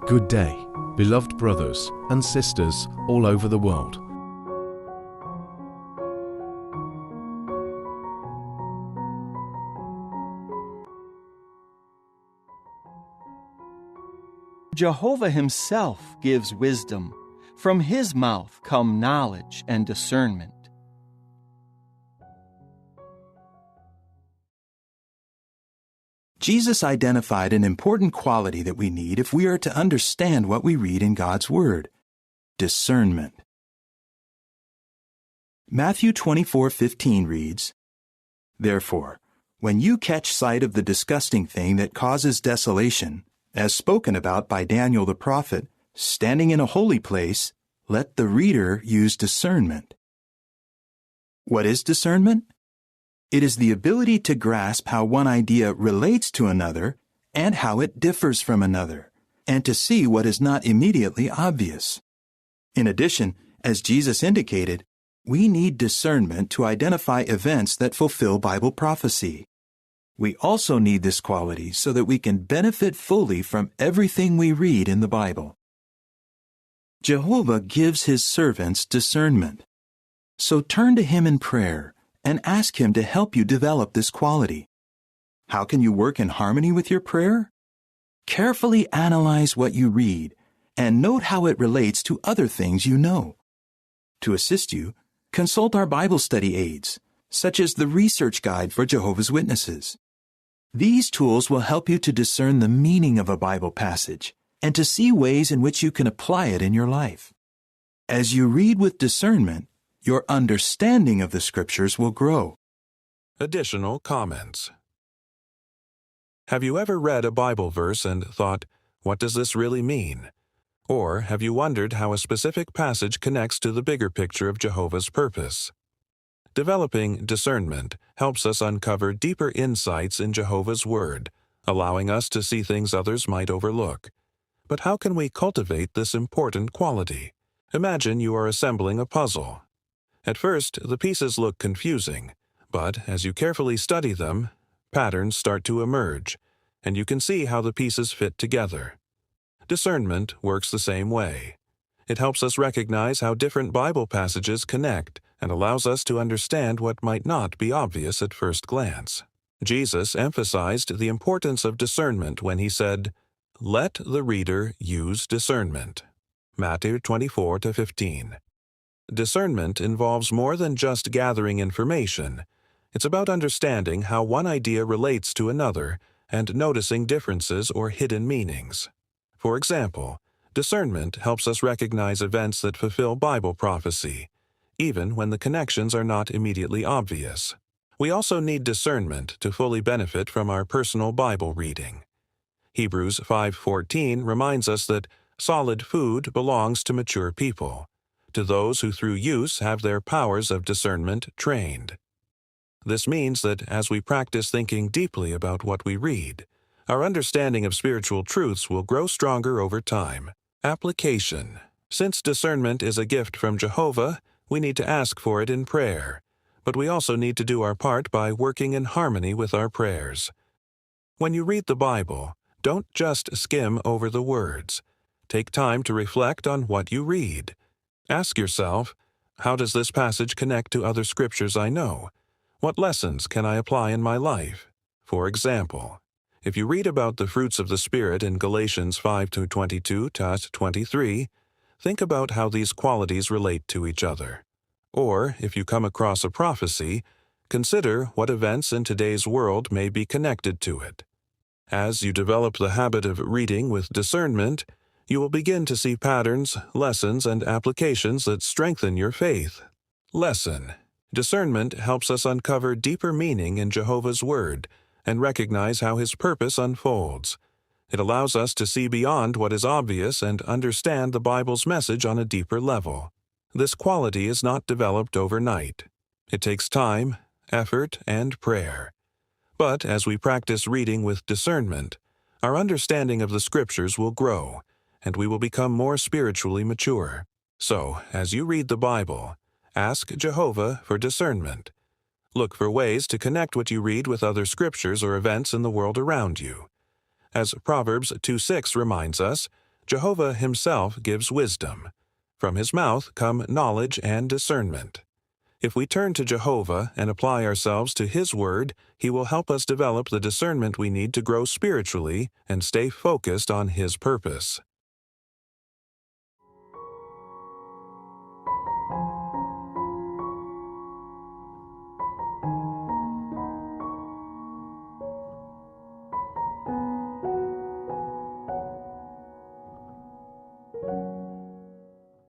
Good day, beloved brothers and sisters all over the world. Jehovah himself gives wisdom. From his mouth come knowledge and discernment. Jesus identified an important quality that we need if we are to understand what we read in God's Word: discernment. Matthew 24:15 reads, "Therefore, when you catch sight of the disgusting thing that causes desolation, as spoken about by Daniel the prophet, standing in a holy place, let the reader use discernment." What is discernment? It is the ability to grasp how one idea relates to another and how it differs from another, and to see what is not immediately obvious. In addition, as Jesus indicated, we need discernment to identify events that fulfill Bible prophecy. We also need this quality so that we can benefit fully from everything we read in the Bible. Jehovah gives his servants discernment. So turn to him in prayer and ask him to help you develop this quality. How can you work in harmony with your prayer? Carefully analyze what you read and note how it relates to other things you know. To assist you, consult our Bible study aids, such as the Research Guide for Jehovah's Witnesses. These tools will help you to discern the meaning of a Bible passage and to see ways in which you can apply it in your life. As you read with discernment, your understanding of the Scriptures will grow. Additional comments. Have you ever read a Bible verse and thought, what does this really mean? Or have you wondered how a specific passage connects to the bigger picture of Jehovah's purpose? Developing discernment helps us uncover deeper insights in Jehovah's Word, allowing us to see things others might overlook. But how can we cultivate this important quality? Imagine you are assembling a puzzle. At first, the pieces look confusing, but as you carefully study them, patterns start to emerge, and you can see how the pieces fit together. Discernment works the same way. It helps us recognize how different Bible passages connect and allows us to understand what might not be obvious at first glance. Jesus emphasized the importance of discernment when he said, "Let the reader use discernment." Matthew 24:15. Discernment involves more than just gathering information. It's about understanding how one idea relates to another and noticing differences or hidden meanings. For example, discernment helps us recognize events that fulfill Bible prophecy, even when the connections are not immediately obvious. We also need discernment to fully benefit from our personal Bible reading. Hebrews 5:14 reminds us that solid food belongs to mature people, to those who through use have their powers of discernment trained. This means that as we practice thinking deeply about what we read, our understanding of spiritual truths will grow stronger over time. Application. Since discernment is a gift from Jehovah, we need to ask for it in prayer, but we also need to do our part by working in harmony with our prayers. When you read the Bible, don't just skim over the words. Take time to reflect on what you read. Ask yourself, how does this passage connect to other scriptures I know? What lessons can I apply in my life? For example, if you read about the fruits of the Spirit in Galatians 5:22-23, think about how these qualities relate to each other. Or, if you come across a prophecy, consider what events in today's world may be connected to it. As you develop the habit of reading with discernment, you will begin to see patterns, lessons, and applications that strengthen your faith. Lesson. Discernment helps us uncover deeper meaning in Jehovah's Word and recognize how his purpose unfolds. It allows us to see beyond what is obvious and understand the Bible's message on a deeper level. This quality is not developed overnight. It takes time, effort, and prayer. But as we practice reading with discernment, our understanding of the Scriptures will grow, and we will become more spiritually mature. So, as you read the Bible, ask Jehovah for discernment. Look for ways to connect what you read with other scriptures or events in the world around you. As Proverbs 2:6 reminds us, Jehovah himself gives wisdom. From his mouth come knowledge and discernment. If we turn to Jehovah and apply ourselves to his word, he will help us develop the discernment we need to grow spiritually and stay focused on his purpose.